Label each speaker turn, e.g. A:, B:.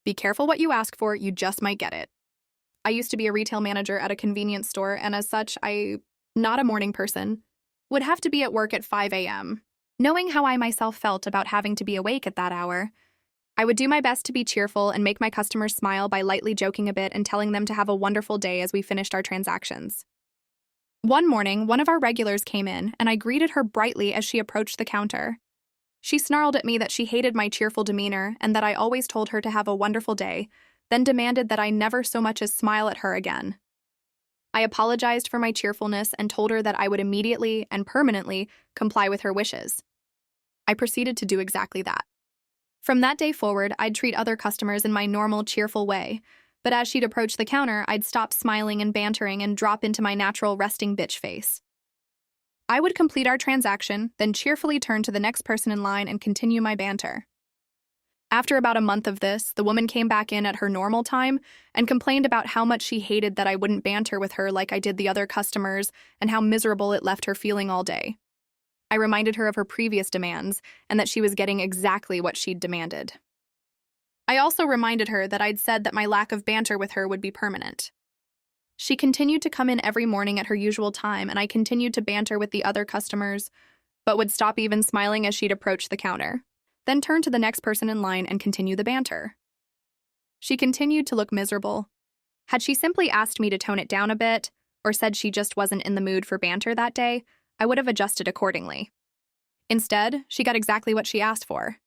A: Be careful what you ask for, you just might get it. I used to be a retail manager at a convenience store, and as such, not a morning person, would have to be at work at 5 a.m. Knowing how I myself felt about having to be awake at that hour, I would do my best to be cheerful and make my customers smile by lightly joking a bit and telling them to have a wonderful day as we finished our transactions. One morning, one of our regulars came in, and I greeted her brightly as she approached the counter. She snarled at me that she hated my cheerful demeanor and that I always told her to have a wonderful day, then demanded that I never so much as smile at her again. I apologized for my cheerfulness and told her that I would immediately and permanently comply with her wishes. I proceeded to do exactly that. From that day forward, I'd treat other customers in my normal, cheerful way, but as she'd approach the counter, I'd stop smiling and bantering and drop into my natural resting bitch face. I would complete our transaction, then cheerfully turn to the next person in line and continue my banter. After about a month of this, the woman came back in at her normal time and complained about how much she hated that I wouldn't banter with her like I did the other customers and how miserable it left her feeling all day. I reminded her of her previous demands and that she was getting exactly what she'd demanded. I also reminded her that I'd said that my lack of banter with her would be permanent. She continued to come in every morning at her usual time, and I continued to banter with the other customers, but would stop even smiling as she'd approach the counter, then turn to the next person in line and continue the banter. She continued to look miserable. Had she simply asked me to tone it down a bit, or said she just wasn't in the mood for banter that day, I would have adjusted accordingly. Instead, she got exactly what she asked for.